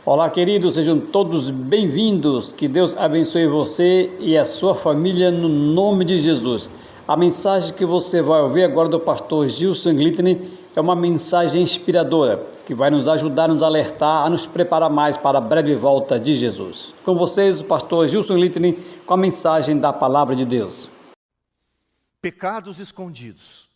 Olá, queridos, sejam todos bem-vindos. Que Deus abençoe você e a sua família no nome de Jesus. A mensagem que você vai ouvir agora do pastor Gilson Glittner é uma mensagem inspiradora que vai nos ajudar, nos alertar, a nos preparar mais para a breve volta de Jesus. Com vocês, o pastor Gilson Glittner com a mensagem da Palavra de Deus. Pecados escondidos.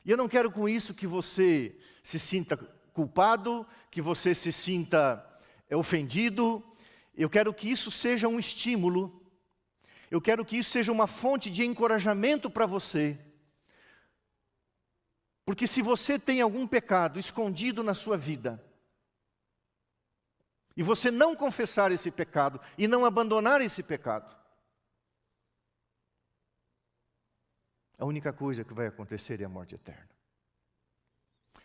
E eu não quero com isso que você se sinta culpado, que você se sinta ofendido. Eu quero que isso seja um estímulo. Eu quero que isso seja uma fonte de encorajamento para você. Porque se você tem algum pecado escondido na sua vida, e você não confessar esse pecado, e não abandonar esse pecado, a única coisa que vai acontecer é a morte eterna.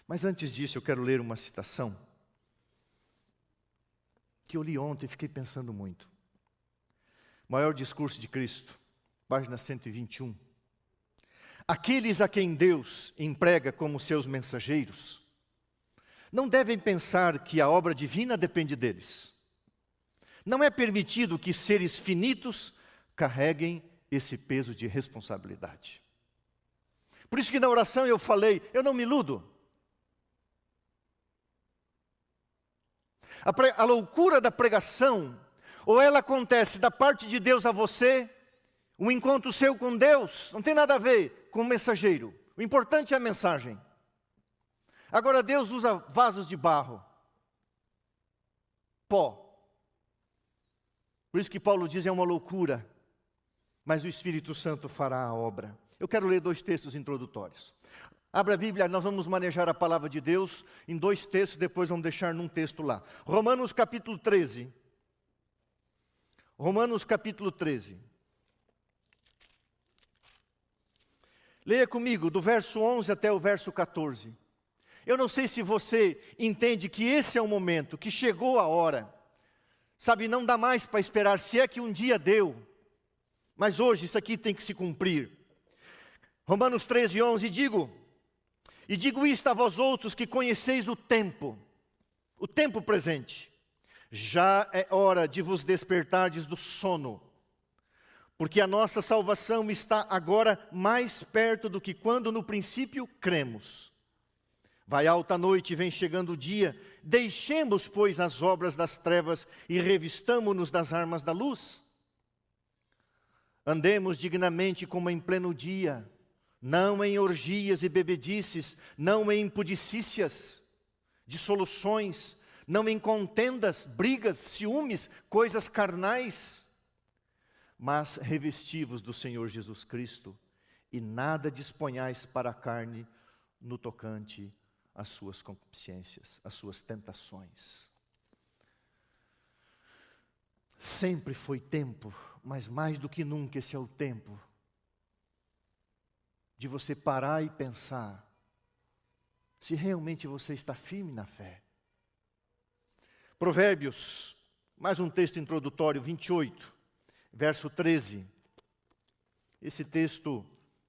Mas antes disso, eu quero ler uma citação que eu li ontem e fiquei pensando muito. Maior discurso de Cristo, página 121. Aqueles a quem Deus emprega como seus mensageiros, não devem pensar que a obra divina depende deles. Não é permitido que seres finitos carreguem esse peso de responsabilidade. Por isso que na oração eu falei, eu não me iludo. A loucura da pregação, ou ela acontece da parte de Deus a você, um encontro seu com Deus, não tem nada a ver com o mensageiro. O importante é a mensagem. Agora Deus usa vasos de barro, pó. Por isso que Paulo diz, é uma loucura, mas o Espírito Santo fará a obra. Eu quero ler 2 textos introdutórios. Abra a Bíblia, nós vamos manejar a palavra de Deus em 2 textos, depois vamos deixar num texto lá. Romanos capítulo 13. Romanos capítulo 13. Leia comigo, do verso 11 até o verso 14. Eu não sei se você entende que esse é o momento, que chegou a hora. Sabe, não dá mais para esperar, se é que um dia deu. Mas hoje isso aqui tem que se cumprir. Romanos 13, 11, E digo isto a vós outros que conheceis o tempo presente. Já é hora de vos despertardes do sono, porque a nossa salvação está agora mais perto do que quando no princípio cremos. Vai alta a noite e vem chegando o dia, deixemos, pois, as obras das trevas e revistamo-nos das armas da luz. Andemos dignamente como em pleno dia, não em orgias e bebedices, não em impudicícias, dissoluções, não em contendas, brigas, ciúmes, coisas carnais, mas revesti-vos do Senhor Jesus Cristo, e nada disponhais para a carne no tocante às suas concupiscências, às suas tentações. Sempre foi tempo, mas mais do que nunca esse é o tempo de você parar e pensar se realmente você está firme na fé. Provérbios, mais um texto introdutório, 28, verso 13. Esse texto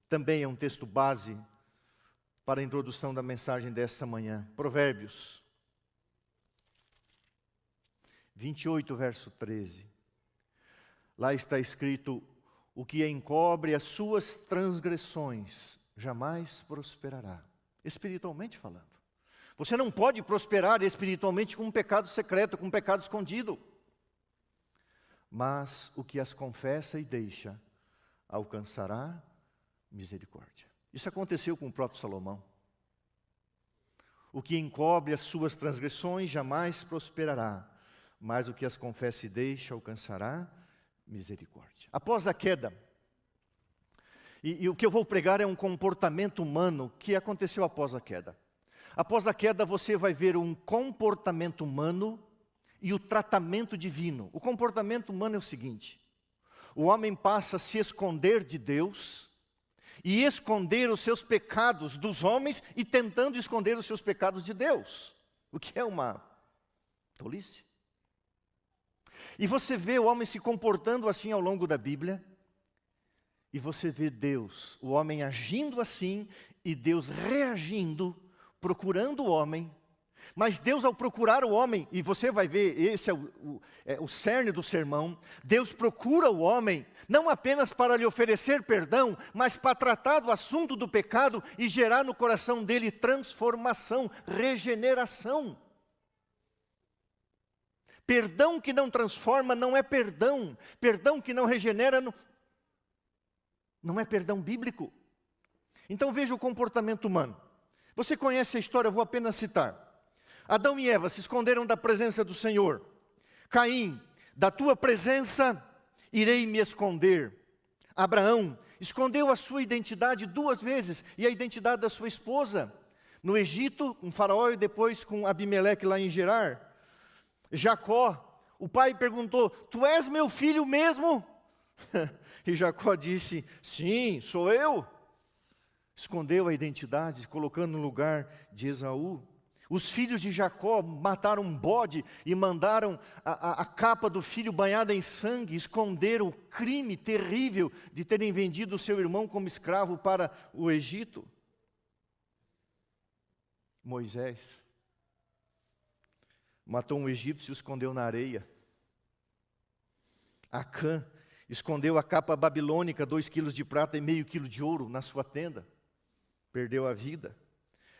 também é um texto base para a introdução da mensagem dessa manhã. Provérbios 28, verso 13. Lá está escrito: o que encobre as suas transgressões jamais prosperará. Espiritualmente falando. Você não pode prosperar espiritualmente com um pecado secreto, com um pecado escondido. Mas o que as confessa e deixa, alcançará misericórdia. Isso aconteceu com o próprio Salomão. O que encobre as suas transgressões jamais prosperará, mas o que as confessa e deixa, alcançará misericórdia. Após a queda, e o que eu vou pregar é um comportamento humano que aconteceu após a queda. Após a queda você vai ver um comportamento humano e o tratamento divino. O comportamento humano é o seguinte: o homem passa a se esconder de Deus e esconder os seus pecados dos homens e tentando esconder os seus pecados de Deus, o que é uma tolice. E você vê o homem se comportando assim ao longo da Bíblia, e você vê Deus, o homem agindo assim, e Deus reagindo, procurando o homem, Mas Deus, ao procurar o homem, e você vai ver, esse é o cerne do sermão, Deus procura o homem, não apenas para lhe oferecer perdão, mas para tratar do assunto do pecado e gerar no coração dele transformação, regeneração. Perdão que não transforma não é perdão. Perdão que não regenera não é perdão bíblico. Então veja o comportamento humano. Você conhece a história, eu vou apenas citar. Adão e Eva se esconderam da presença do Senhor. Caim, da tua presença irei me esconder. Abraão escondeu a sua identidade 2 vezes e a identidade da sua esposa. No Egito, com Faraó e depois com Abimeleque lá em Gerar. Jacó, o pai perguntou, tu és meu filho mesmo? E Jacó disse, sim, sou eu. Escondeu a identidade, colocando no lugar de Esaú. Os filhos de Jacó mataram um bode e mandaram a capa do filho banhada em sangue, esconderam o crime terrível de terem vendido o seu irmão como escravo para o Egito. Moisés matou um egípcio e o escondeu na areia. Acã escondeu a capa babilônica, 2 quilos de prata e meio quilo de ouro na sua tenda. Perdeu a vida.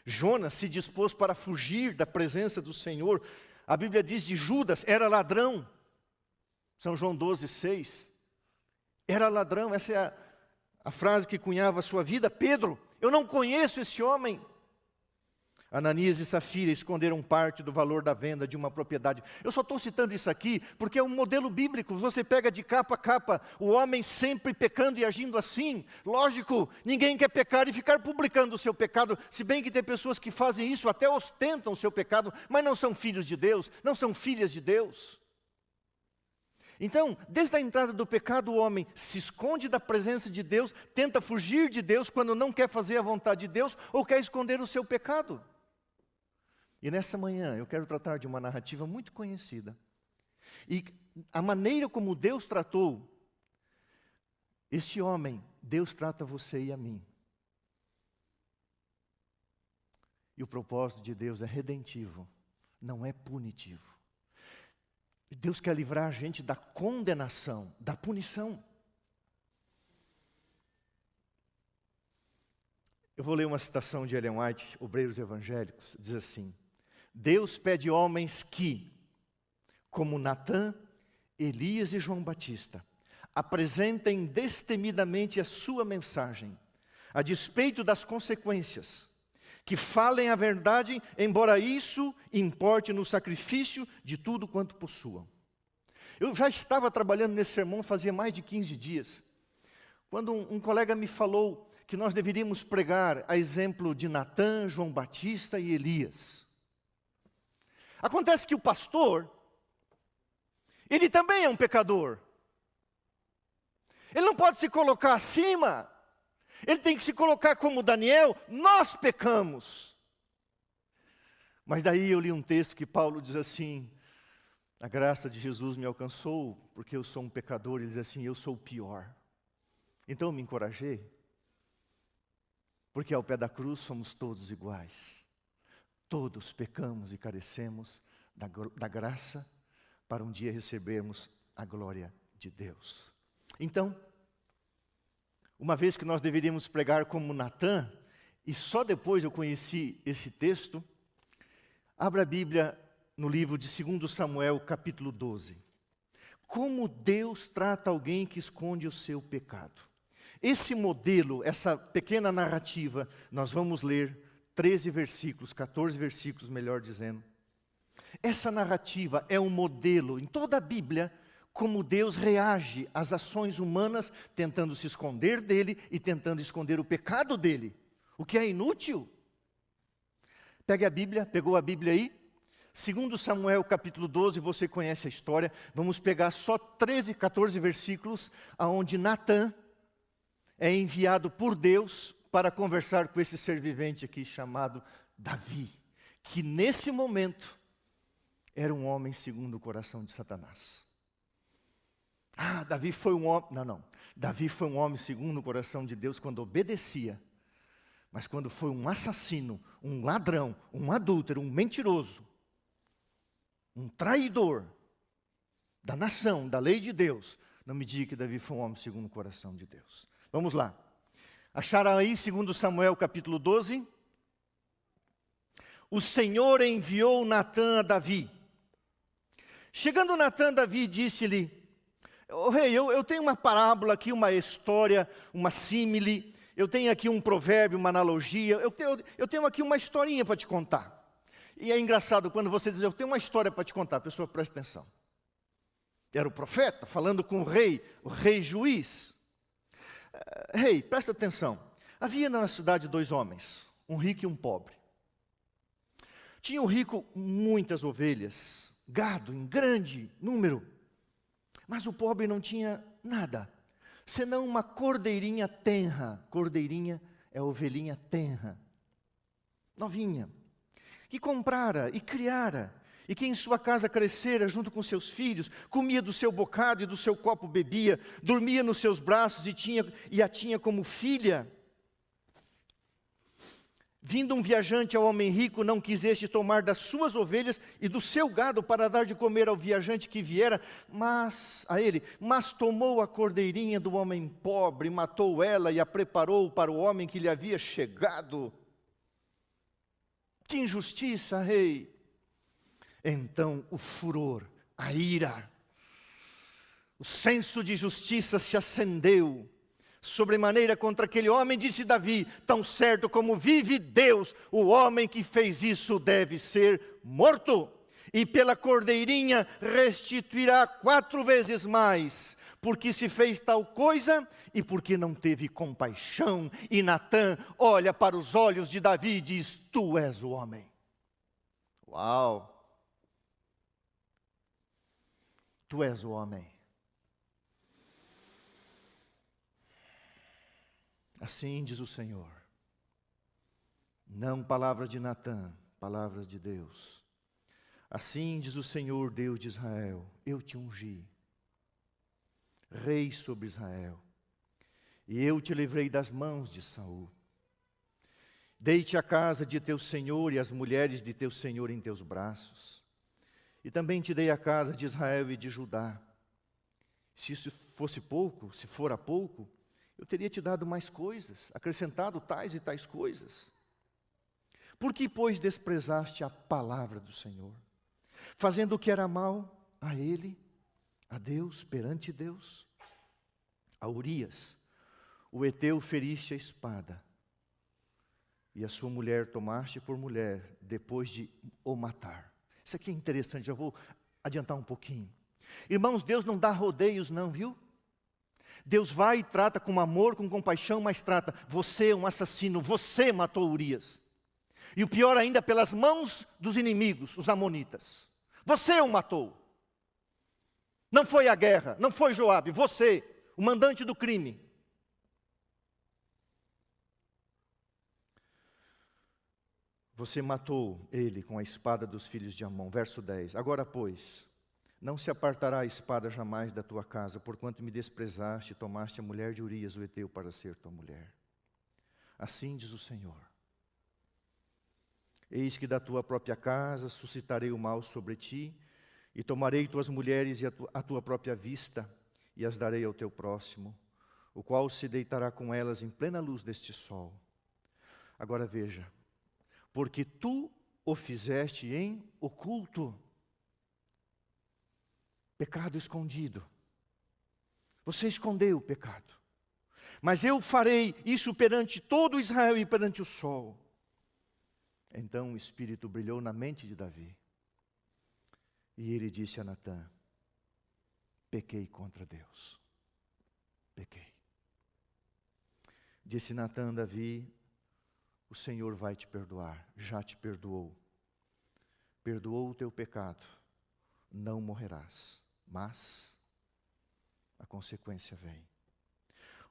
Jonas se dispôs para fugir da presença do Senhor. A Bíblia diz de Judas, era ladrão. São João 12:6. Era ladrão, essa é a frase que cunhava a sua vida. Pedro, eu não conheço esse homem. Ananias e Safira esconderam parte do valor da venda de uma propriedade. Eu só estou citando isso aqui porque é um modelo bíblico. Você pega de capa a capa, o homem sempre pecando e agindo assim. Lógico, ninguém quer pecar e ficar publicando o seu pecado, se bem que tem pessoas que fazem isso, até ostentam o seu pecado, mas não são filhos de Deus, não são filhas de Deus. Então, desde a entrada do pecado, o homem se esconde da presença de Deus, tenta fugir de Deus quando não quer fazer a vontade de Deus ou quer esconder o seu pecado. E nessa manhã eu quero tratar de uma narrativa muito conhecida. E a maneira como Deus tratou esse homem, Deus trata você e a mim. E o propósito de Deus é redentivo, não é punitivo. Deus quer livrar a gente da condenação, da punição. Eu vou ler uma citação de Ellen White, Obreiros Evangélicos, diz assim: Deus pede homens que, como Natã, Elias e João Batista, apresentem destemidamente a sua mensagem, a despeito das consequências, que falem a verdade, embora isso importe no sacrifício de tudo quanto possuam. Eu já estava trabalhando nesse sermão fazia mais de 15 dias, quando um colega me falou que nós deveríamos pregar a exemplo de Natã, João Batista e Elias. Acontece que o pastor, ele também é um pecador. Ele não pode se colocar acima. Ele tem que se colocar como Daniel, nós pecamos. Mas daí eu li um texto que Paulo diz assim, a graça de Jesus me alcançou, porque eu sou um pecador. Ele diz assim, eu sou o pior. Então eu me encorajei, porque ao pé da cruz somos todos iguais. Todos pecamos e carecemos da graça para um dia recebermos a glória de Deus. Então, uma vez que nós deveríamos pregar como Natã, e só depois eu conheci esse texto, abra a Bíblia no livro de 2 Samuel, capítulo 12. Como Deus trata alguém que esconde o seu pecado. Esse modelo, essa pequena narrativa, nós vamos ler 13 versículos, 14 versículos, melhor dizendo. Essa narrativa é um modelo em toda a Bíblia, como Deus reage às ações humanas, tentando se esconder dele e tentando esconder o pecado dele, o que é inútil. Pegue a Bíblia, pegou a Bíblia aí? 2 Samuel capítulo 12, você conhece a história. Vamos pegar só 13, 14 versículos, onde Natã é enviado por Deus para conversar com esse ser vivente aqui chamado Davi, que nesse momento era um homem segundo o coração de Satanás. Davi foi um homem, Davi foi um homem segundo o coração de Deus quando obedecia, Mas quando foi um assassino, um ladrão, um adúltero, um mentiroso, um traidor da nação, da lei de Deus, não me diga que Davi foi um homem segundo o coração de Deus. Vamos lá. Acharam aí, 2 Samuel capítulo 12? O Senhor enviou Natã a Davi. Chegando Natã a Davi, disse-lhe: rei, eu tenho uma parábola aqui, uma história, uma símile. Eu tenho aqui um provérbio, uma analogia. Eu tenho aqui uma historinha para te contar. E é engraçado quando você diz: eu tenho uma história para te contar. A pessoa presta atenção. Era o profeta falando com o rei juiz. Rei, presta atenção. Havia na cidade 2 homens, um rico e um pobre. Tinha o rico muitas ovelhas, gado em grande número. Mas o pobre não tinha nada, senão uma cordeirinha tenra. Cordeirinha é ovelhinha tenra, novinha, que comprara e criara, e que em sua casa crescera junto com seus filhos, comia do seu bocado e do seu copo bebia, dormia nos seus braços e a tinha como filha. Vindo um viajante ao homem rico, não quis este tomar das suas ovelhas e do seu gado para dar de comer ao viajante que viera, mas tomou a cordeirinha do homem pobre, matou ela e a preparou para o homem que lhe havia chegado. Que injustiça, rei! Então o furor, a ira, o senso de justiça se acendeu sobremaneira contra aquele homem. Disse Davi: tão certo como vive Deus, o homem que fez isso deve ser morto, e pela cordeirinha restituirá 4 vezes mais, porque se fez tal coisa e porque não teve compaixão. E Natã olha para os olhos de Davi e diz: tu és o homem. Uau! Tu és o homem. Assim diz o Senhor. Não palavras de Natã, palavras de Deus. Assim diz o Senhor, Deus de Israel: eu te ungi, rei sobre Israel, e eu te livrei das mãos de Saul. Dei-te a casa de teu senhor e as mulheres de teu senhor em teus braços. E também te dei a casa de Israel e de Judá. Se isso fosse pouco, se fora pouco, eu teria te dado mais coisas, acrescentado tais e tais coisas. Por que, pois, desprezaste a palavra do Senhor, fazendo o que era mal a ele, a Deus, perante Deus? A Urias, o heteu, feriste a espada, e a sua mulher tomaste por mulher, depois de o matar. Isso aqui é interessante, já vou adiantar um pouquinho. Irmãos, Deus não dá rodeios não, viu? Deus vai e trata com amor, com compaixão, mas trata: você é um assassino, você matou Urias. E o pior ainda, pelas mãos dos inimigos, os amonitas. Você o matou. Não foi a guerra, não foi Joabe, você, o mandante do crime. Você matou ele com a espada dos filhos de Amon. Verso 10. Agora, pois, não se apartará a espada jamais da tua casa, porquanto me desprezaste e tomaste a mulher de Urias, o heteu, para ser tua mulher. Assim diz o Senhor: eis que da tua própria casa suscitarei o mal sobre ti, e tomarei tuas mulheres e a tua própria vista, e as darei ao teu próximo, o qual se deitará com elas em plena luz deste sol. Agora veja: porque tu o fizeste em oculto, pecado escondido. Você escondeu o pecado. Mas eu farei isso perante todo Israel e perante o sol. Então o Espírito brilhou na mente de Davi. E ele disse a Natã: pequei contra Deus. Pequei. Disse Natã a Davi: o Senhor vai te perdoar, já te perdoou. Perdoou o teu pecado, não morrerás. Mas a consequência vem.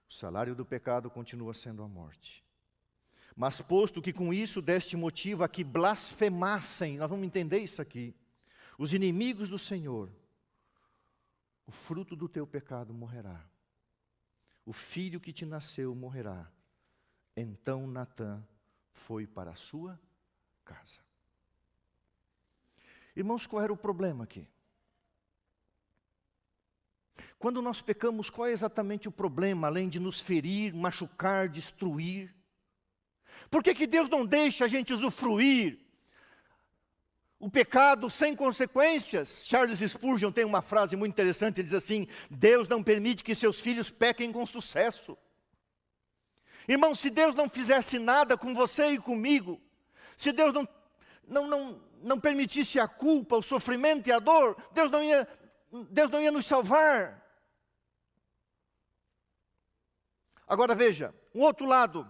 O salário do pecado continua sendo a morte. Mas posto que com isso deste motivo a que blasfemassem, nós vamos entender isso aqui, os inimigos do Senhor, o fruto do teu pecado morrerá. O filho que te nasceu morrerá Então Natã foi para a sua casa. Irmãos, qual era o problema aqui? Quando nós pecamos, qual é exatamente o problema, além de nos ferir, machucar, destruir? Por que Deus não deixa a gente usufruir o pecado sem consequências? Charles Spurgeon tem uma frase muito interessante, ele diz assim: Deus não permite que seus filhos pequem com sucesso. Irmão, se Deus não fizesse nada com você e comigo, se Deus não permitisse a culpa, o sofrimento e a dor, Deus não ia nos salvar. Agora veja, um outro lado,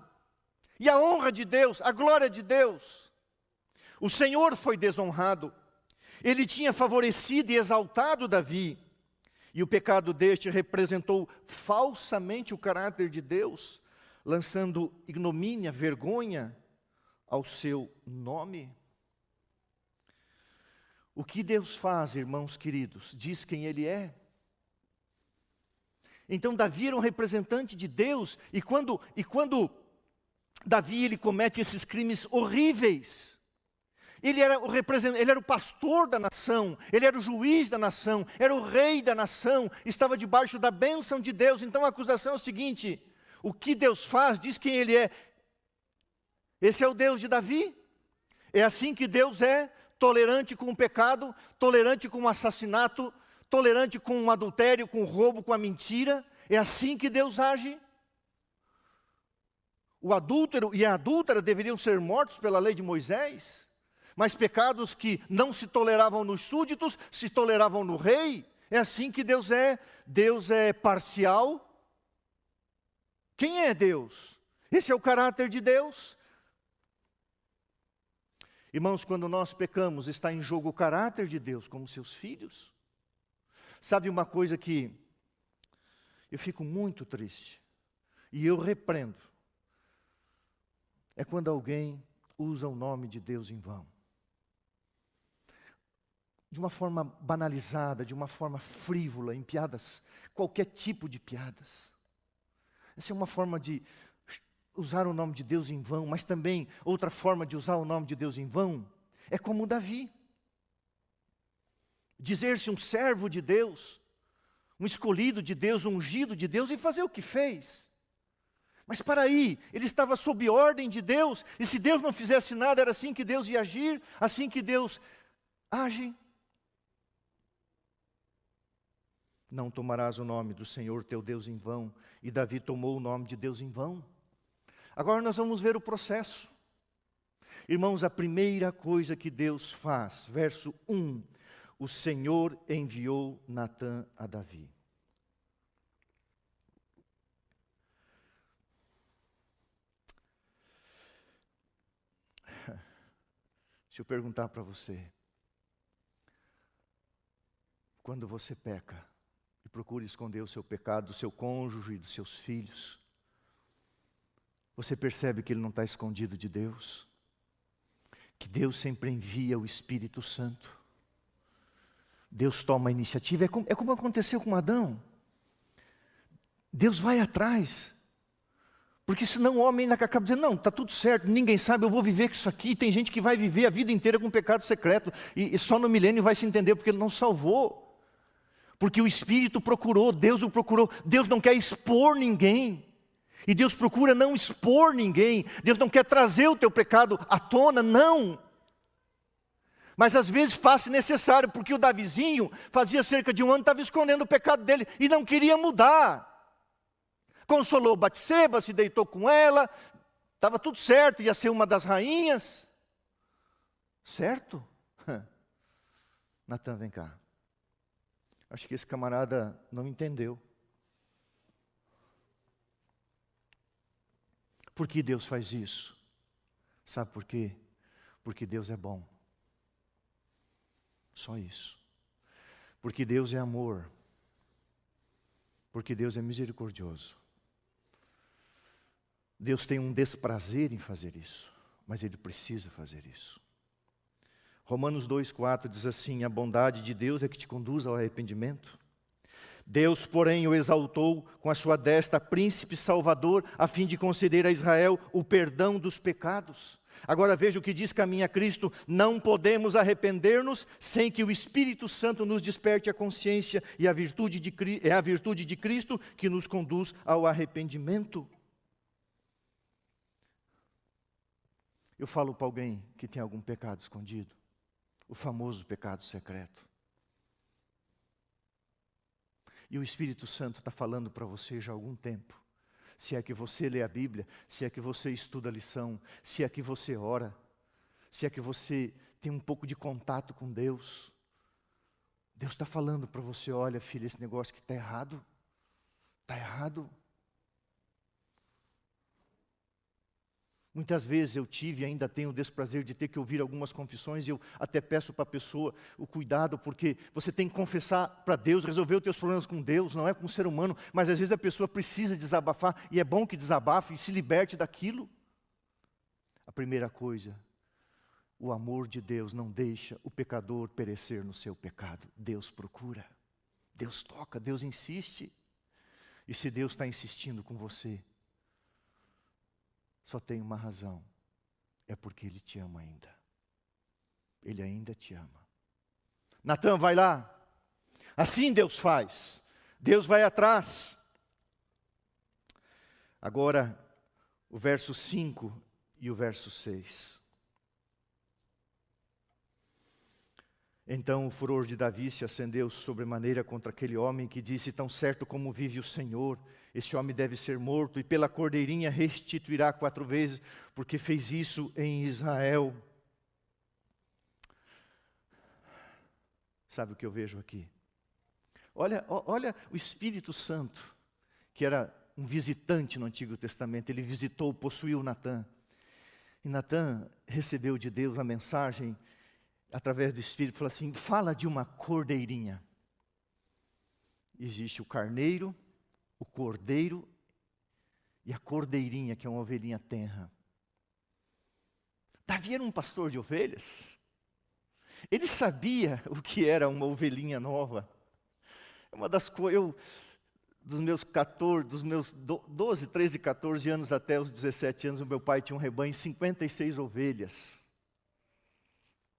e a honra de Deus, a glória de Deus. O Senhor foi desonrado, ele tinha favorecido e exaltado Davi, e o pecado deste representou falsamente o caráter de Deus, lançando ignomínia, vergonha ao seu nome. O que Deus faz, irmãos queridos, diz quem Ele é. Então Davi era um representante de Deus, e quando Davi ele comete esses crimes horríveis, ele era o pastor da nação, ele era o juiz da nação, era o rei da nação, estava debaixo da bênção de Deus. Então a acusação é o seguinte: o que Deus faz diz quem Ele é. Esse é o Deus de Davi. É assim que Deus é, tolerante com o pecado, tolerante com o assassinato, tolerante com o adultério, com o roubo, com a mentira. É assim que Deus age. O adúltero e a adúltera deveriam ser mortos pela lei de Moisés, mas pecados que não se toleravam nos súditos, se toleravam no rei. É assim que Deus é. Deus é parcial. Quem é Deus? Esse é o caráter de Deus. Irmãos, quando nós pecamos, está em jogo o caráter de Deus como seus filhos. Sabe uma coisa que eu fico muito triste, e eu repreendo, é quando alguém usa o nome de Deus em vão. De uma forma banalizada, de uma forma frívola, em piadas, qualquer tipo de piadas. Essa é uma forma de usar o nome de Deus em vão, mas também outra forma de usar o nome de Deus em vão é como Davi. Dizer-se um servo de Deus, um escolhido de Deus, um ungido de Deus, e fazer o que fez. Mas para aí, ele estava sob ordem de Deus, e se Deus não fizesse nada, era assim que Deus ia agir, assim que Deus age. Não tomarás o nome do Senhor teu Deus em vão. E Davi tomou o nome de Deus em vão. Agora nós vamos ver o processo. Irmãos, a primeira coisa que Deus faz, verso 1, o Senhor enviou Natã a Davi. Se eu perguntar para você, quando você peca e procura esconder o seu pecado do seu cônjuge e dos seus filhos, você percebe que ele não está escondido de Deus? Que Deus sempre envia o Espírito Santo. Deus toma a iniciativa, é como aconteceu com Adão. Deus vai atrás. Porque senão o homem ainda acaba dizendo, não, está tudo certo, ninguém sabe, eu vou viver com isso aqui. Tem gente que vai viver a vida inteira com pecado secreto, e só no milênio vai se entender porque ele não salvou. Porque o Espírito procurou, Deus o procurou. Deus não quer expor ninguém. E Deus procura não expor ninguém. Deus não quer trazer o teu pecado à tona, não. Mas às vezes faz-se necessário, porque o Davizinho fazia cerca de um ano, estava escondendo o pecado dele e não queria mudar. Consolou Batseba, se deitou com ela, estava tudo certo, ia ser uma das rainhas. Certo? Natã, vem cá. Acho que esse camarada não entendeu. Por que Deus faz isso? Sabe por quê? Porque Deus é bom. Só isso. Porque Deus é amor. Porque Deus é misericordioso. Deus tem um desprazer em fazer isso, mas Ele precisa fazer isso. Romanos 2,4 diz assim, a bondade de Deus é que te conduz ao arrependimento. Deus, porém, o exaltou com a sua destra príncipe salvador, a fim de conceder a Israel o perdão dos pecados. Agora veja o que diz caminho a Cristo: não podemos arrepender-nos sem que o Espírito Santo nos desperte a consciência, e é a virtude de Cristo que nos conduz ao arrependimento. Eu falo para alguém que tem algum pecado escondido, o famoso pecado secreto. E o Espírito Santo está falando para você já há algum tempo. Se é que você lê a Bíblia, se é que você estuda a lição, se é que você ora, se é que você tem um pouco de contato com Deus. Deus está falando para você: olha, filha, esse negócio que está errado. Está errado. Muitas vezes eu tive e ainda tenho o desprazer de ter que ouvir algumas confissões, e eu até peço para a pessoa o cuidado, porque você tem que confessar para Deus, resolver os teus problemas com Deus, não é com o ser humano, mas às vezes a pessoa precisa desabafar, e é bom que desabafe e se liberte daquilo. A primeira coisa, o amor de Deus não deixa o pecador perecer no seu pecado. Deus procura, Deus toca, Deus insiste. E se Deus está insistindo com você, só tem uma razão: é porque Ele te ama ainda. Ele ainda te ama. Natan, vai lá. Assim Deus faz. Deus vai atrás. Agora, o verso 5 e o verso 6. Então o furor de Davi se acendeu sobremaneira contra aquele homem, que disse: tão certo como vive o Senhor, esse homem deve ser morto, e pela cordeirinha restituirá 4 vezes, porque fez isso em Israel. Sabe o que eu vejo aqui? Olha o Espírito Santo, que era um visitante no Antigo Testamento. Ele visitou, possuiu Natan. E Natan recebeu de Deus a mensagem através do Espírito, falou assim: fala de uma cordeirinha. Existe o carneiro, o cordeiro e a cordeirinha, que é uma ovelhinha tenra. Davi era um pastor de ovelhas. Ele sabia o que era uma ovelhinha nova. Uma das coisas, dos meus 12, 13, 14 anos até os 17 anos, o meu pai tinha um rebanho de 56 ovelhas.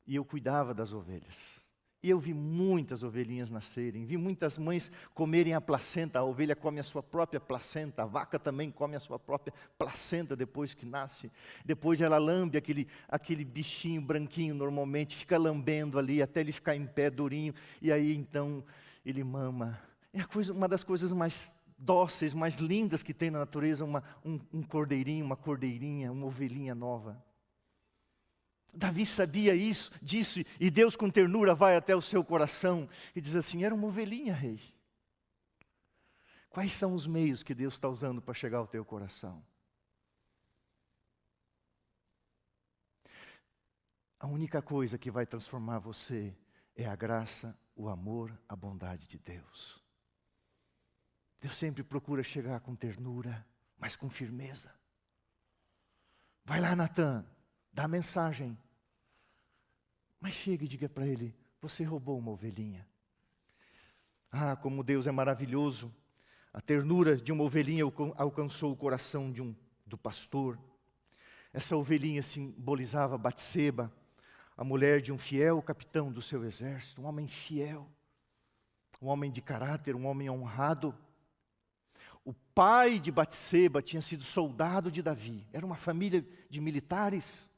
E eu cuidava das ovelhas. E eu vi muitas ovelhinhas nascerem, vi muitas mães comerem a placenta. A ovelha come a sua própria placenta, a vaca também come a sua própria placenta depois que nasce. Depois ela lambe aquele bichinho branquinho, normalmente, fica lambendo ali até ele ficar em pé, durinho, e aí então ele mama. É uma das coisas mais dóceis, mais lindas que tem na natureza, um cordeirinho, uma cordeirinha, uma ovelhinha nova. Davi sabia disso, e Deus com ternura vai até o seu coração e diz assim: era uma ovelhinha, rei. Quais são os meios que Deus está usando para chegar ao teu coração? A única coisa que vai transformar você é a graça, o amor, a bondade de Deus. Deus sempre procura chegar com ternura, mas com firmeza. Vai lá, Natan, dá a mensagem. Mas chega e diga para ele: você roubou uma ovelhinha. Ah, como Deus é maravilhoso. A ternura de uma ovelhinha alcançou o coração do pastor. Essa ovelhinha simbolizava Batseba, a mulher de um fiel capitão do seu exército, um homem fiel, um homem de caráter, um homem honrado. O pai de Batseba tinha sido soldado de Davi, era uma família de militares.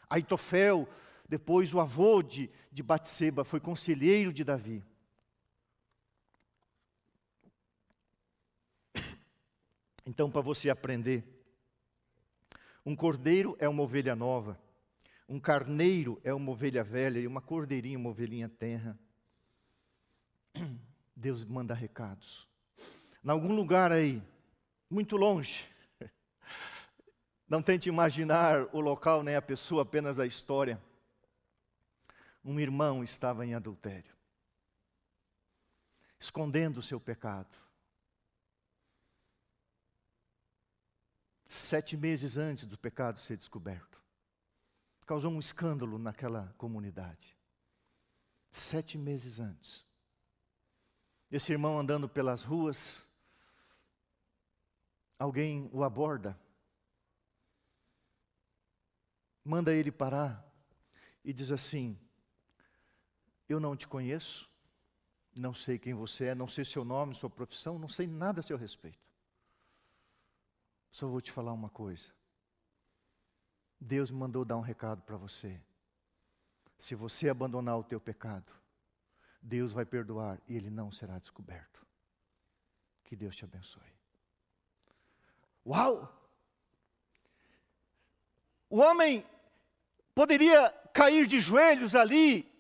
Aitofel, depois o avô de Batseba, foi conselheiro de Davi. Então, para você aprender, um cordeiro é uma ovelha nova, um carneiro é uma ovelha velha, e uma cordeirinha, uma ovelhinha tenra. Deus manda recados. Em algum lugar aí, muito longe, não tente imaginar o local nem a pessoa, apenas a história. Um irmão estava em adultério, escondendo o seu pecado. 7 meses antes do pecado ser descoberto, causou um escândalo naquela comunidade. 7 meses antes. Esse irmão andando pelas ruas, alguém o aborda, manda ele parar e diz assim: eu não te conheço, não sei quem você é, não sei seu nome, sua profissão, não sei nada a seu respeito. Só vou te falar uma coisa. Deus me mandou dar um recado para você. Se você abandonar o teu pecado, Deus vai perdoar e ele não será descoberto. Que Deus te abençoe. Uau! O homem poderia cair de joelhos ali,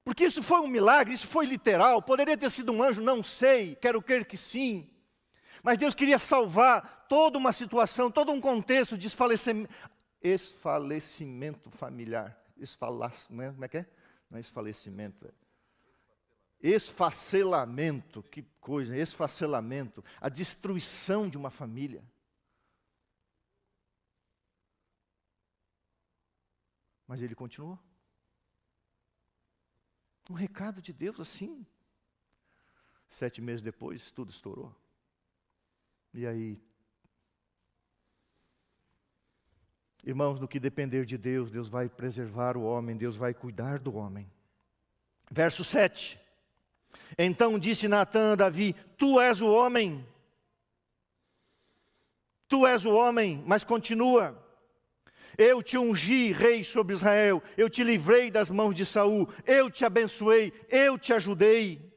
porque isso foi um milagre, isso foi literal. Poderia ter sido um anjo, não sei, quero crer que sim. Mas Deus queria salvar toda uma situação, todo um contexto de esfalecimento familiar. Como é que é? Não é esfalecimento, esfacelamento, que coisa, esfacelamento, a destruição de uma família. Mas ele continuou. Um recado de Deus assim. 7 meses depois, tudo estourou. E aí, irmãos, no que depender de Deus, Deus vai preservar o homem, Deus vai cuidar do homem. Verso 7. Então disse Natã a Davi: tu és o homem. Tu és o homem, mas continua: eu te ungi rei sobre Israel, eu te livrei das mãos de Saul, eu te abençoei, eu te ajudei.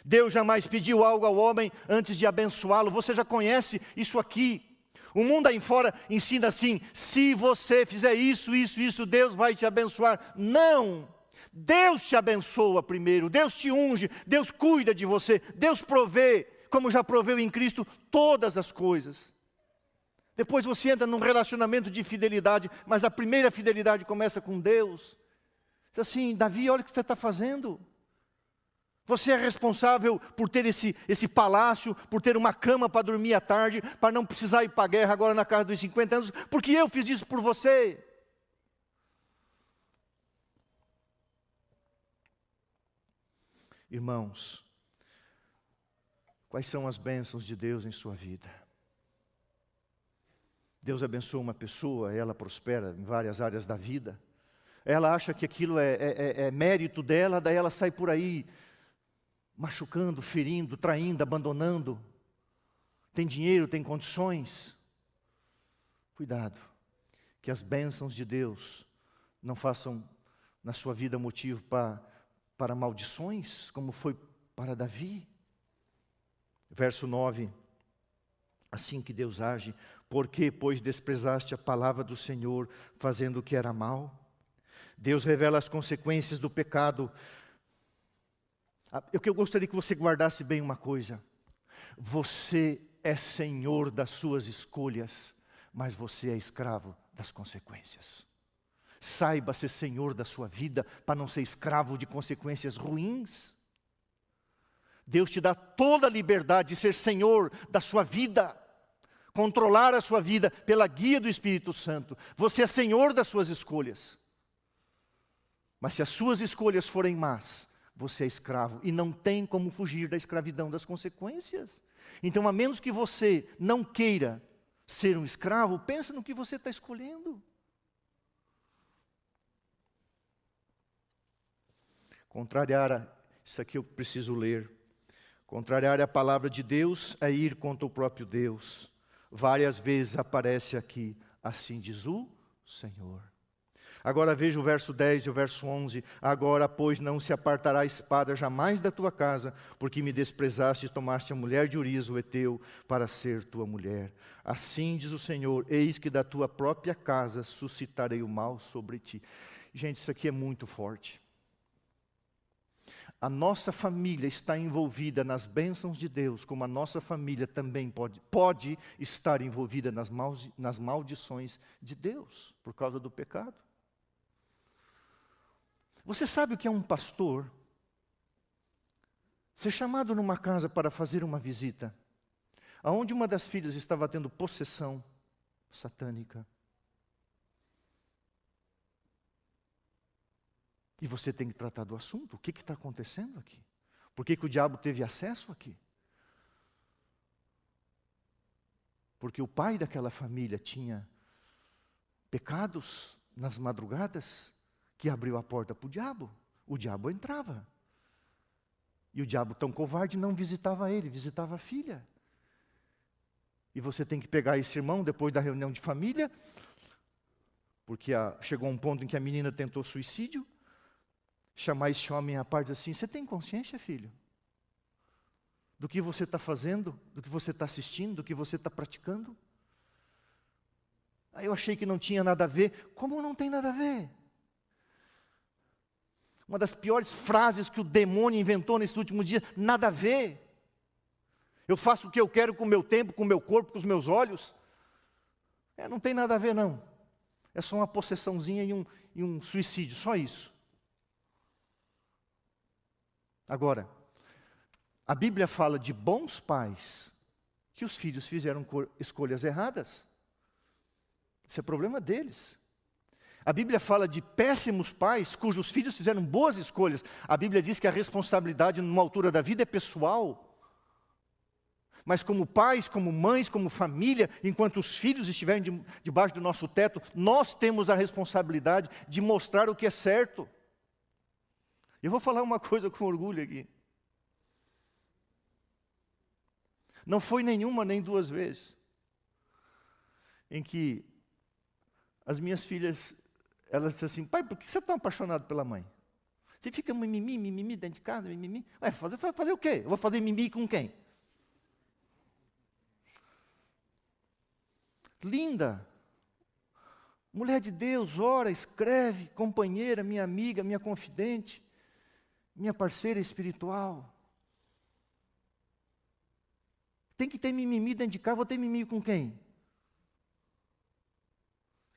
Deus jamais pediu algo ao homem antes de abençoá-lo. Você já conhece isso aqui. O mundo aí fora ensina assim: se você fizer isso, Deus vai te abençoar. Não! Deus te abençoa primeiro, Deus te unge, Deus cuida de você, Deus provê, como já proveu em Cristo, todas as coisas. Depois você entra num relacionamento de fidelidade, mas a primeira fidelidade começa com Deus. Diz assim: Davi, olha o que você está fazendo. Você é responsável por ter esse palácio, por ter uma cama para dormir à tarde, para não precisar ir para a guerra agora na casa dos 50 anos, porque eu fiz isso por você. Irmãos, quais são as bênçãos de Deus em sua vida? Deus abençoa uma pessoa, ela prospera em várias áreas da vida. Ela acha que aquilo é mérito dela, daí ela sai por aí machucando, ferindo, traindo, abandonando. Tem dinheiro, tem condições. Cuidado, que as bênçãos de Deus não façam na sua vida motivo para maldições, como foi para Davi. Verso 9, assim que Deus age: porque, pois, desprezaste a palavra do Senhor, fazendo o que era mal? Deus revela as consequências do pecado. Eu gostaria que você guardasse bem uma coisa: você é senhor das suas escolhas, mas você é escravo das consequências. Saiba ser senhor da sua vida, para não ser escravo de consequências ruins. Deus te dá toda a liberdade de ser senhor da sua vida, controlar a sua vida pela guia do Espírito Santo. Você é senhor das suas escolhas. Mas se as suas escolhas forem más, você é escravo e não tem como fugir da escravidão das consequências. Então, a menos que você não queira ser um escravo, pensa no que você está escolhendo. Isso aqui eu preciso ler. Contrariar a palavra de Deus é ir contra o próprio Deus. Várias vezes aparece aqui: assim diz o Senhor. Agora veja o verso 10 e o verso 11. Agora, pois, não se apartará a espada jamais da tua casa, porque me desprezaste e tomaste a mulher de Urias, o heteu, para ser tua mulher. Assim diz o Senhor: eis que da tua própria casa suscitarei o mal sobre ti. Gente, isso aqui é muito forte. A nossa família está envolvida nas bênçãos de Deus, como a nossa família também pode estar envolvida nas maldições de Deus, por causa do pecado. Você sabe o que é um pastor ser chamado numa casa para fazer uma visita, aonde uma das filhas estava tendo possessão satânica? E você tem que tratar do assunto. O que está acontecendo aqui? Por que o diabo teve acesso aqui? Porque o pai daquela família tinha pecados nas madrugadas que abriu a porta para o diabo. O diabo entrava. E o diabo, tão covarde, não visitava ele, visitava a filha. E você tem que pegar esse irmão depois da reunião de família, porque chegou um ponto em que a menina tentou suicídio, chamar esse homem à parte assim: você tem consciência, filho? Do que você está fazendo, do que você está assistindo, do que você está praticando? Aí eu achei que não tinha nada a ver. Como não tem nada a ver? Uma das piores frases que o demônio inventou nesses últimos dias: nada a ver. Eu faço o que eu quero com o meu tempo, com o meu corpo, com os meus olhos. Não tem nada a ver, não. É só uma possessãozinha e um suicídio, só isso. Agora, a Bíblia fala de bons pais que os filhos fizeram escolhas erradas. Isso é problema deles. A Bíblia fala de péssimos pais cujos filhos fizeram boas escolhas. A Bíblia diz que a responsabilidade numa altura da vida é pessoal. Mas como pais, como mães, como família, enquanto os filhos estiverem debaixo do nosso teto, nós temos a responsabilidade de mostrar o que é certo. Eu vou falar uma coisa com orgulho aqui. Não foi nenhuma nem duas vezes em que as minhas filhas, elas disseram assim: pai, por que você é tão apaixonado pela mãe? Você fica mimimi dentro de casa, mimimi. Fazer o quê? Eu vou fazer mimimi com quem? Linda, mulher de Deus, ora, escreve, companheira, minha amiga, minha confidente, minha parceira espiritual. Tem que ter mimimi dentro de casa, vou ter mimimi com quem?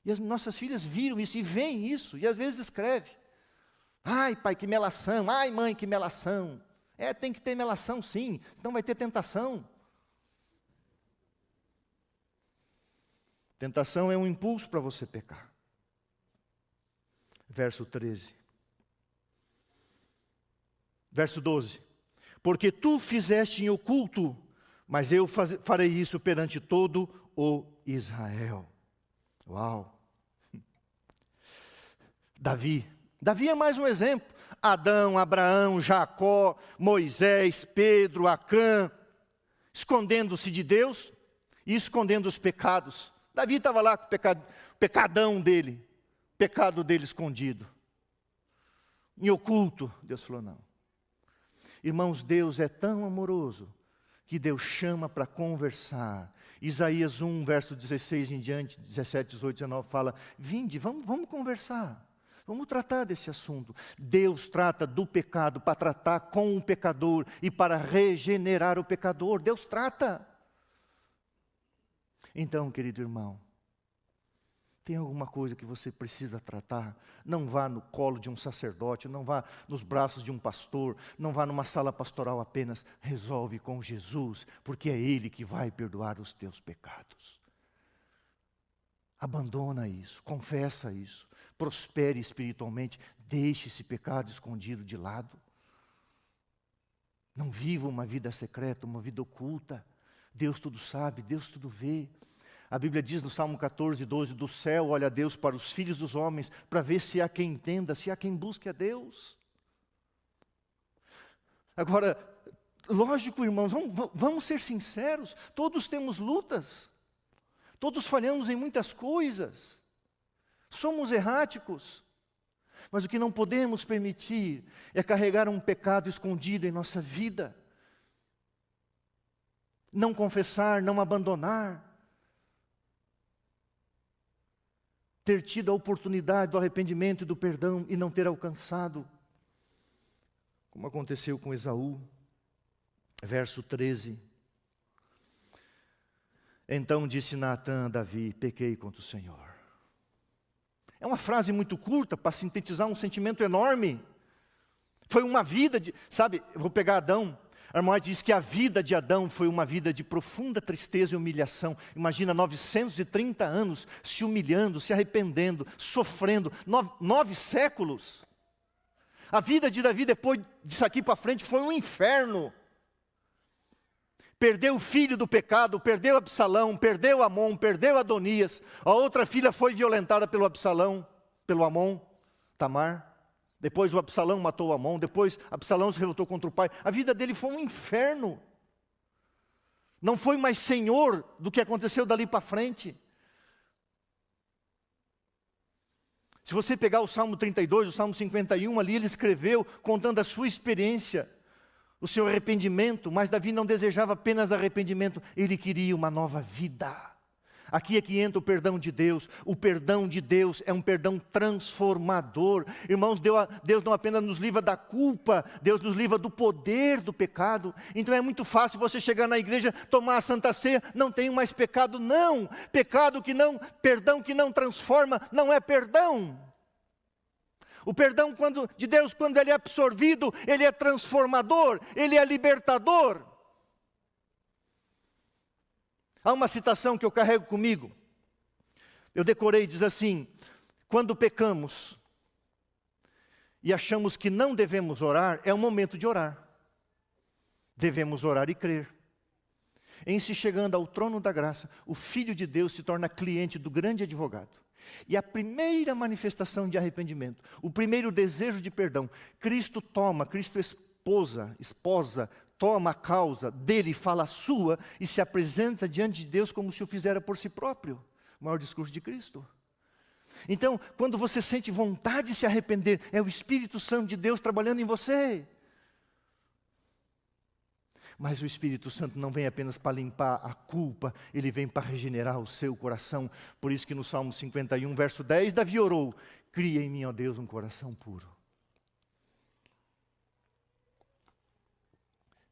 E as nossas filhas viram isso e veem isso, e às vezes escreve: ai pai, que melação, ai mãe, que melação. Tem que ter melação sim, senão vai ter tentação. Tentação é um impulso para você pecar. Verso 13. Verso 12. Porque tu fizeste em oculto, mas eu farei isso perante todo o Israel. Uau! Davi é mais um exemplo. Adão, Abraão, Jacó, Moisés, Pedro, Acã, escondendo-se de Deus e escondendo os pecados. Davi estava lá com o pecadão dele, pecado dele escondido. Em oculto, Deus falou: não. Irmãos, Deus é tão amoroso que Deus chama para conversar. Isaías 1, verso 16 em diante, 17, 18, 19, fala: vinde, vamos conversar. Vamos tratar desse assunto. Deus trata do pecado para tratar com o pecador e para regenerar o pecador. Deus trata. Então, querido irmão, tem alguma coisa que você precisa tratar? Não vá no colo de um sacerdote, não vá nos braços de um pastor, não vá numa sala pastoral apenas. Resolve com Jesus, porque é Ele que vai perdoar os teus pecados. Abandona isso, confessa isso, prospere espiritualmente, deixe esse pecado escondido de lado. Não viva uma vida secreta, uma vida oculta. Deus tudo sabe, Deus tudo vê. A Bíblia diz no Salmo 14, 12, do céu olha Deus para os filhos dos homens, para ver se há quem entenda, se há quem busque a Deus. Agora, lógico, irmãos, vamos ser sinceros, todos temos lutas, todos falhamos em muitas coisas, somos erráticos, mas o que não podemos permitir é carregar um pecado escondido em nossa vida, não confessar, não abandonar, ter tido a oportunidade do arrependimento e do perdão e não ter alcançado, como aconteceu com Esaú, verso 13. Então disse Natã a Davi: pequei contra o Senhor. É uma frase muito curta para sintetizar um sentimento enorme. Foi uma vida de, eu vou pegar Adão. A irmã diz que a vida de Adão foi uma vida de profunda tristeza e humilhação. Imagina 930 anos se humilhando, se arrependendo, sofrendo, 9 séculos. A vida de Davi depois disso aqui para frente foi um inferno. Perdeu o filho do pecado, perdeu Absalão, perdeu Amon, perdeu Adonias. A outra filha foi violentada pelo Absalão, pelo Amon, Tamar. Depois o Absalão matou o Amon, depois Absalão se revoltou contra o pai. A vida dele foi um inferno. Não foi mais senhor do que aconteceu dali para frente. Se você pegar o Salmo 32, o Salmo 51, ali ele escreveu contando a sua experiência, o seu arrependimento, mas Davi não desejava apenas arrependimento, ele queria uma nova vida. Aqui é que entra o perdão de Deus. O perdão de Deus é um perdão transformador. Irmãos, Deus não apenas nos livra da culpa, Deus nos livra do poder do pecado. Então é muito fácil você chegar na igreja, tomar a Santa Ceia, não tenho mais pecado, não. Perdão que não transforma, não é perdão. O perdão de Deus, quando ele é absorvido, ele é transformador, ele é libertador. Há uma citação que eu carrego comigo, eu decorei, diz assim: quando pecamos e achamos que não devemos orar, é o momento de orar. Devemos orar e crer. Em se chegando ao trono da graça, o Filho de Deus se torna cliente do grande advogado. E a primeira manifestação de arrependimento, o primeiro desejo de perdão, Cristo esposa, toma a causa dele, fala a sua, e se apresenta diante de Deus como se o fizera por si próprio. O maior discurso de Cristo. Então, quando você sente vontade de se arrepender, é o Espírito Santo de Deus trabalhando em você. Mas o Espírito Santo não vem apenas para limpar a culpa, ele vem para regenerar o seu coração. Por isso que no Salmo 51, verso 10, Davi orou: cria em mim, ó Deus, um coração puro.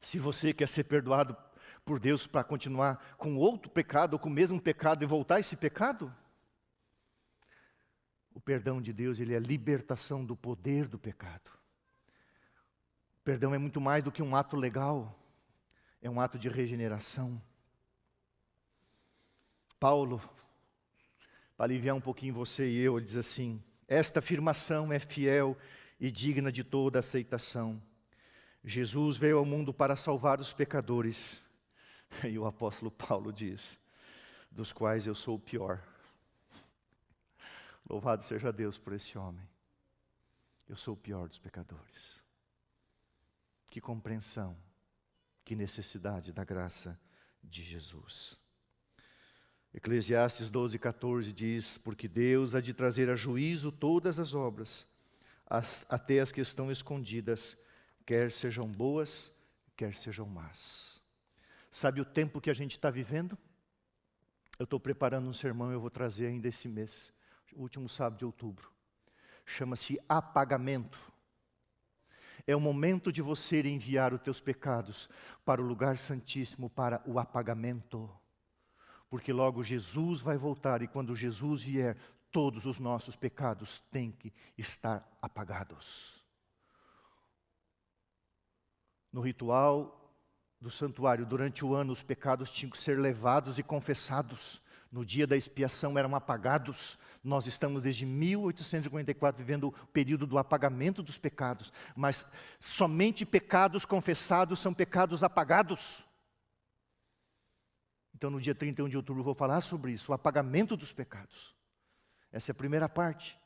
Se você quer ser perdoado por Deus para continuar com outro pecado, ou com o mesmo pecado e voltar a esse pecado, o perdão de Deus, ele é a libertação do poder do pecado. O perdão é muito mais do que um ato legal, é um ato de regeneração. Paulo, para aliviar um pouquinho você e eu, ele diz assim: esta afirmação é fiel e digna de toda aceitação. Jesus veio ao mundo para salvar os pecadores. E o apóstolo Paulo diz: dos quais eu sou o pior. Louvado seja Deus por esse homem. Eu sou o pior dos pecadores. Que compreensão, que necessidade da graça de Jesus. Eclesiastes 12:14 diz: porque Deus há de trazer a juízo todas as obras, até as que estão escondidas, quer sejam boas, quer sejam más. Sabe o tempo que a gente está vivendo? Eu estou preparando um sermão, eu vou trazer ainda esse mês, o último sábado de outubro. Chama-se apagamento. É o momento de você enviar os teus pecados para o lugar santíssimo, para o apagamento. Porque logo Jesus vai voltar, e quando Jesus vier, todos os nossos pecados têm que estar apagados. No ritual do santuário, durante o ano, os pecados tinham que ser levados e confessados. No dia da expiação eram apagados. Nós estamos desde 1854 vivendo o período do apagamento dos pecados. Mas somente pecados confessados são pecados apagados. Então no dia 31 de outubro eu vou falar sobre isso, o apagamento dos pecados. Essa é a primeira parte.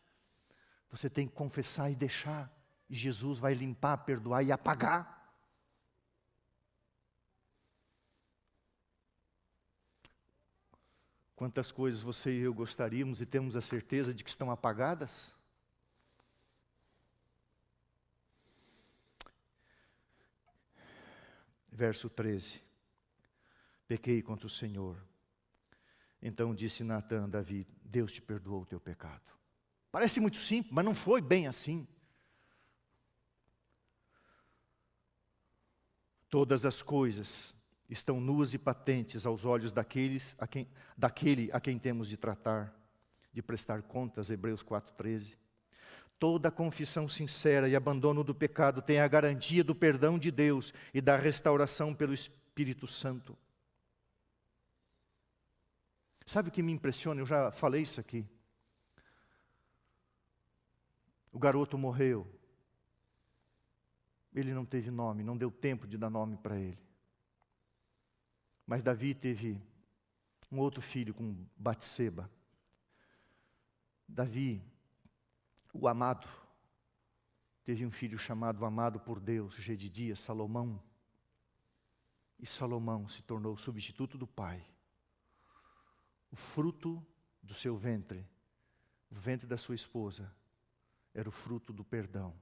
Você tem que confessar e deixar. E Jesus vai limpar, perdoar e apagar. Quantas coisas você e eu gostaríamos e temos a certeza de que estão apagadas? Verso 13. Pequei contra o Senhor. Então disse Natã a Davi: Deus te perdoou o teu pecado. Parece muito simples, mas não foi bem assim. Todas as coisas estão nuas e patentes aos olhos daquele a quem temos de tratar, de prestar contas, Hebreus 4:13. Toda confissão sincera e abandono do pecado tem a garantia do perdão de Deus e da restauração pelo Espírito Santo. Sabe o que me impressiona? Eu já falei isso aqui. O garoto morreu. ele não teve nome, não deu tempo de dar nome para ele. Mas Davi teve um outro filho com Batseba. Davi, o amado, teve um filho chamado amado por Deus, Jedidias, Salomão. E Salomão se tornou o substituto do pai. O fruto do seu ventre, o ventre da sua esposa, era o fruto do perdão.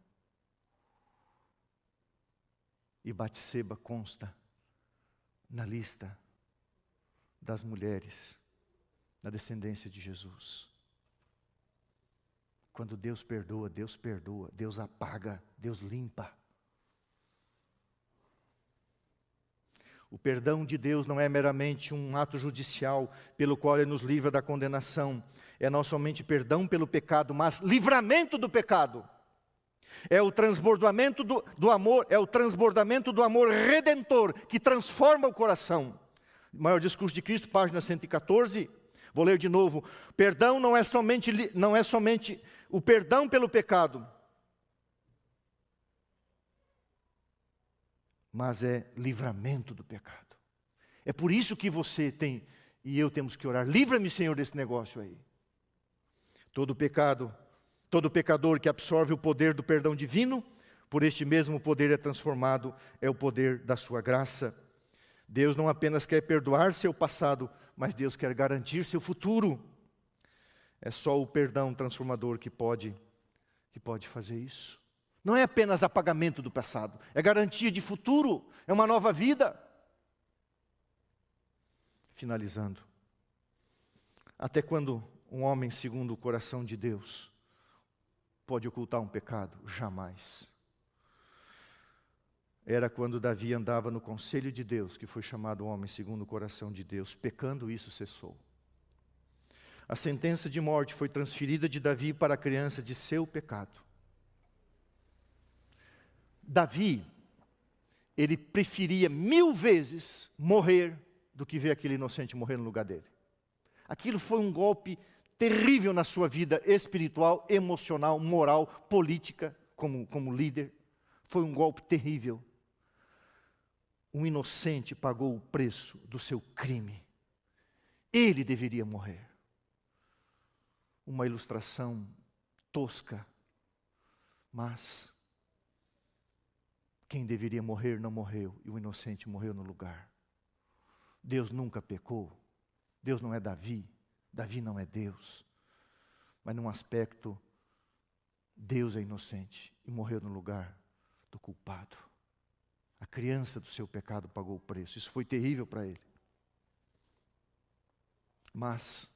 E Batseba consta na lista das mulheres, na descendência de Jesus. Quando Deus perdoa, Deus apaga, Deus limpa. O perdão de Deus não é meramente um ato judicial pelo qual Ele nos livra da condenação. É não somente perdão pelo pecado, mas livramento do pecado. É o transbordamento do amor, é o transbordamento do amor redentor que transforma o coração. Maior Discurso de Cristo, página 114. Vou ler de novo. Perdão não é somente o perdão pelo pecado, mas é livramento do pecado. É por isso que você tem e eu temos que orar. Livra-me, Senhor, desse negócio aí. Todo pecador que absorve o poder do perdão divino, por este mesmo poder é transformado, é o poder da sua graça. Deus não apenas quer perdoar seu passado, mas Deus quer garantir seu futuro. É só o perdão transformador que pode fazer isso. Não é apenas apagamento do passado, é garantia de futuro, é uma nova vida. Finalizando. Até quando um homem segundo o coração de Deus pode ocultar um pecado? Jamais. Era quando Davi andava no conselho de Deus, que foi chamado homem segundo o coração de Deus. Pecando, isso cessou. A sentença de morte foi transferida de Davi para a criança de seu pecado. Davi, ele preferia 1000 vezes morrer do que ver aquele inocente morrer no lugar dele. Aquilo foi um golpe terrível na sua vida espiritual, emocional, moral, política, como líder. Foi um golpe terrível. Um inocente pagou o preço do seu crime. Ele deveria morrer. Uma ilustração tosca, mas quem deveria morrer não morreu, e o inocente morreu no lugar. Deus nunca pecou. Deus não é Davi. Davi não é Deus. Mas num aspecto, Deus é inocente e morreu no lugar do culpado. A criança do seu pecado pagou o preço. Isso foi terrível para ele. Mas,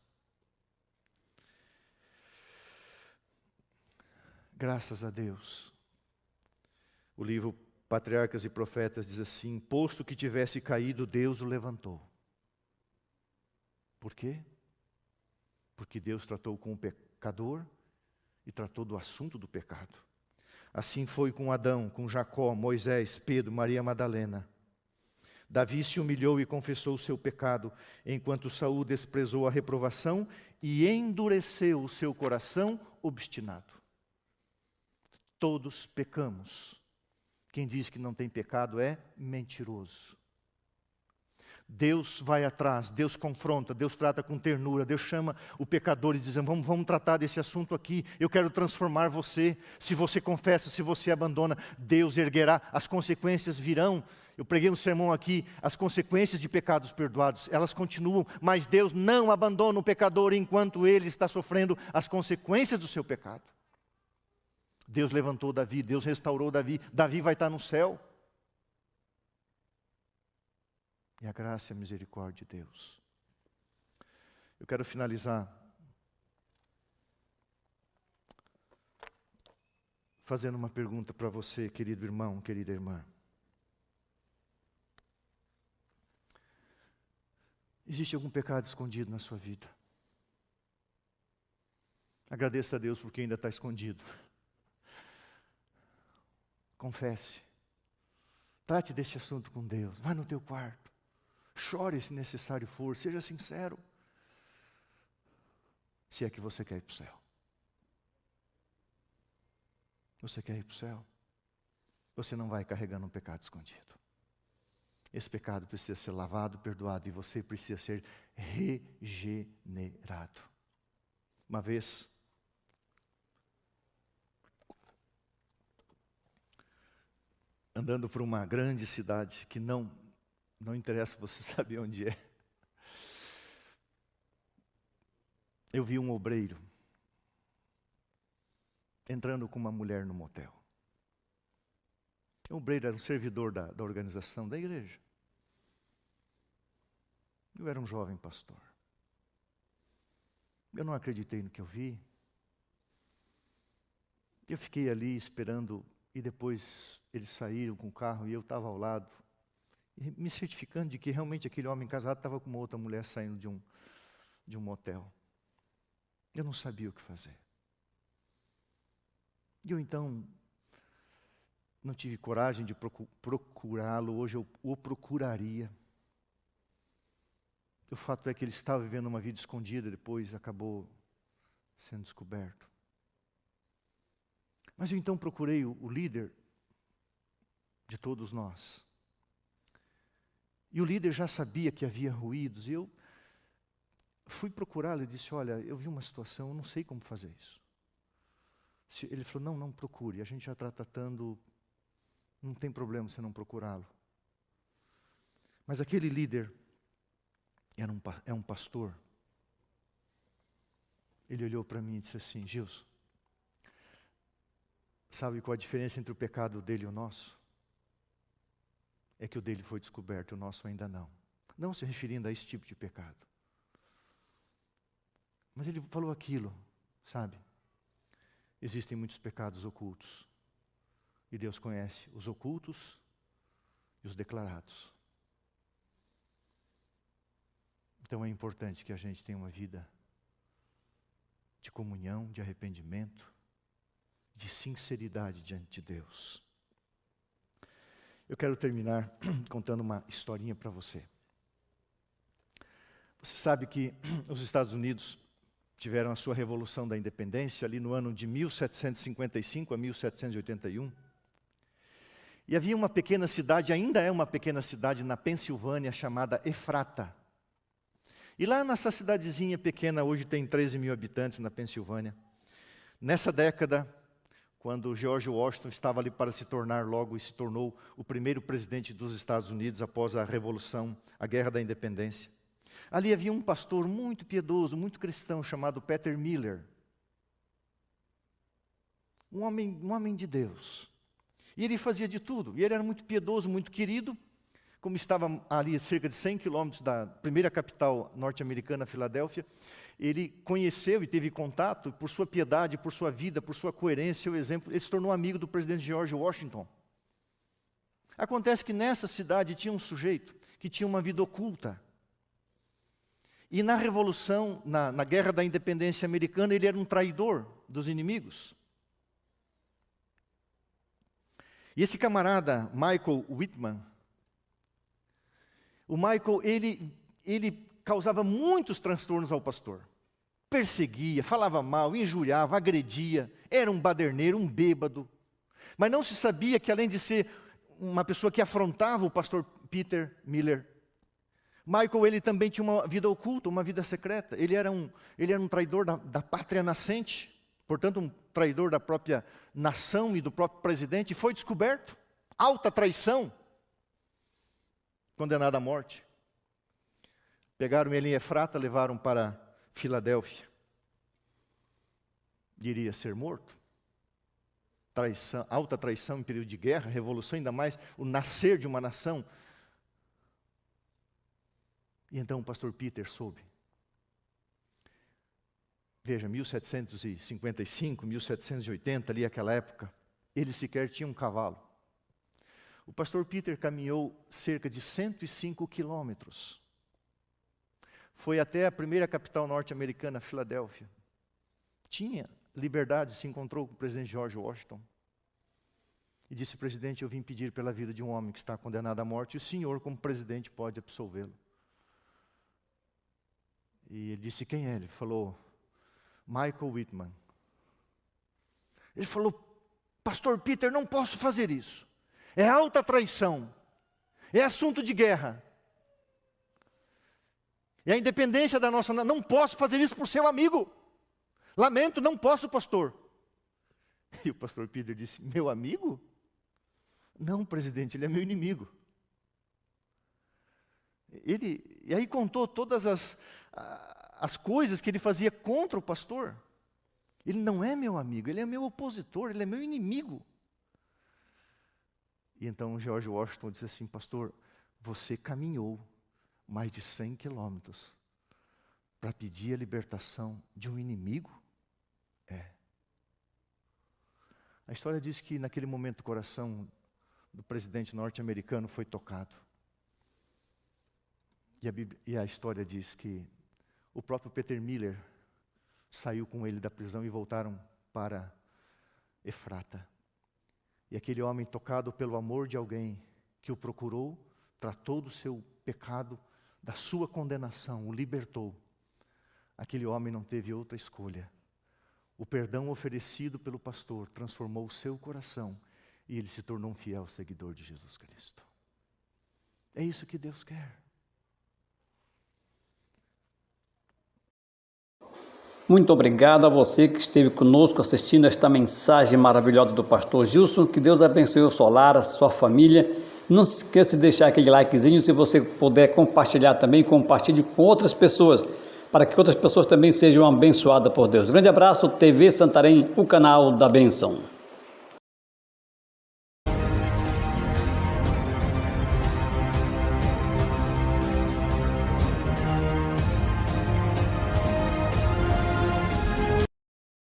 graças a Deus, o livro Patriarcas e Profetas diz assim: posto que tivesse caído, Deus o levantou. Por quê? Porque Deus tratou com o pecador e tratou do assunto do pecado. Assim foi com Adão, com Jacó, Moisés, Pedro, Maria Madalena. Davi se humilhou e confessou o seu pecado, enquanto Saul desprezou a reprovação e endureceu o seu coração obstinado. Todos pecamos. Quem diz que não tem pecado é mentiroso. Deus vai atrás, Deus confronta, Deus trata com ternura, Deus chama o pecador e diz: vamos tratar desse assunto aqui, eu quero transformar você. Se você confessa, se você abandona, Deus erguerá, as consequências virão. Eu preguei um sermão aqui, as consequências de pecados perdoados, elas continuam, mas Deus não abandona o pecador enquanto ele está sofrendo as consequências do seu pecado. Deus levantou Davi, Deus restaurou Davi, Davi vai estar no céu. E a graça e a misericórdia de Deus. Eu quero finalizar fazendo uma pergunta para você, querido irmão, querida irmã. Existe algum pecado escondido na sua vida? Agradeça a Deus porque ainda está escondido. Confesse. Trate desse assunto com Deus. Vá no teu quarto. Chore se necessário for. Seja sincero. Se é que você quer ir para o céu. Você quer ir para o céu? você não vai carregando um pecado escondido. Esse pecado precisa ser lavado, perdoado, e você precisa ser regenerado. Uma vez, andando por uma grande cidade, que não interessa você saber onde é, eu vi um obreiro entrando com uma mulher no motel. O obreiro era um servidor da organização da igreja. Eu era um jovem pastor. Eu não acreditei no que eu vi. Eu fiquei ali esperando, e depois eles saíram com o carro e eu estava ao lado, me certificando de que realmente aquele homem casado estava com uma outra mulher saindo de um motel. Eu não sabia o que fazer. E eu então não tive coragem de procurá-lo. Hoje eu o procuraria. O fato é que ele estava vivendo uma vida escondida, depois acabou sendo descoberto. Mas eu então procurei o líder de todos nós. E o líder já sabia que havia ruídos. E eu fui procurá-lo e disse, olha, eu vi uma situação, eu não sei como fazer isso. Ele falou, não procure, a gente já está tratando, não tem problema você não procurá-lo. Mas aquele líder é um pastor. Ele olhou para mim e disse assim, Gilson, sabe qual a diferença entre o pecado dele e o nosso? É que o dele foi descoberto, o nosso ainda não. Não se referindo a esse tipo de pecado. Mas ele falou aquilo, sabe? Existem muitos pecados ocultos. E Deus conhece os ocultos e os declarados. Então é importante que a gente tenha uma vida de comunhão, de arrependimento, de sinceridade diante de Deus. Eu quero terminar contando uma historinha para você. Você sabe que os Estados Unidos tiveram a sua Revolução da Independência ali no ano de 1755 a 1781. E havia uma pequena cidade, ainda é uma pequena cidade na Pensilvânia, chamada Efrata. E lá nessa cidadezinha pequena, hoje tem 13 mil habitantes na Pensilvânia. Nessa década, quando George Washington estava ali para se tornar logo e se tornou o primeiro presidente dos Estados Unidos após a Revolução, a Guerra da Independência. Ali havia um pastor muito piedoso, muito cristão, chamado Peter Miller. Um homem de Deus. E ele fazia de tudo. E ele era muito piedoso, muito querido. Como estava ali a cerca de 100 quilômetros da primeira capital norte-americana, Filadélfia, ele conheceu e teve contato, por sua piedade, por sua vida, por sua coerência, o exemplo, ele se tornou amigo do presidente George Washington. Acontece que nessa cidade tinha um sujeito que tinha uma vida oculta. E na Revolução, na Guerra da Independência Americana, ele era um traidor dos inimigos. E esse camarada, Michael Whitman, o Michael, ele causava muitos transtornos ao pastor. Perseguia, falava mal, injuriava, agredia, era um baderneiro, um bêbado. Mas não se sabia que, além de ser uma pessoa que afrontava o pastor Peter Miller, Michael, ele também tinha uma vida oculta, uma vida secreta. Ele era um traidor da pátria nascente, portanto, um traidor da própria nação e do próprio presidente. E foi descoberto. Alta traição. Condenado à morte. Pegaram ele em Efrata, levaram para Filadélfia. Iria ser morto. Traição, alta traição em período de guerra, revolução, ainda mais o nascer de uma nação. E então o pastor Peter soube. Veja, 1755, 1780, ali aquela época, ele sequer tinha um cavalo. O pastor Peter caminhou cerca de 105 quilômetros. Foi até a primeira capital norte-americana, Filadélfia. Tinha liberdade, se encontrou com o presidente George Washington. E disse, presidente, eu vim pedir pela vida de um homem que está condenado à morte, e o senhor, como presidente, pode absolvê-lo. E ele disse, quem é? Ele falou, Michael Whitman. Ele falou, pastor Peter, não posso fazer isso. é alta traição, é assunto de guerra. E a independência da nossa... Não posso fazer isso por seu amigo. Lamento, não posso, pastor. E o pastor Peter disse, meu amigo? Não, presidente, ele é meu inimigo. E aí contou todas as coisas que ele fazia contra o pastor. Ele não é meu amigo, ele é meu opositor, ele é meu inimigo. E então George Washington disse assim, pastor, você caminhou mais de 100 quilômetros para pedir a libertação de um inimigo? A história diz que naquele momento o coração do presidente norte-americano foi tocado. E a história diz que o próprio Peter Miller saiu com ele da prisão e voltaram para Efrata. E aquele homem, tocado pelo amor de alguém que o procurou, tratou do seu pecado, da sua condenação, o libertou. Aquele homem não teve outra escolha. O perdão oferecido pelo pastor transformou o seu coração e ele se tornou um fiel seguidor de Jesus Cristo. É isso que Deus quer. Muito obrigado a você que esteve conosco assistindo esta mensagem maravilhosa do pastor Gilson. Que Deus abençoe o seu lar, a sua família. Não se esqueça de deixar aquele likezinho. Se você puder compartilhar também, compartilhe com outras pessoas, para que outras pessoas também sejam abençoadas por Deus. Grande abraço, TV Santarém, o canal da bênção.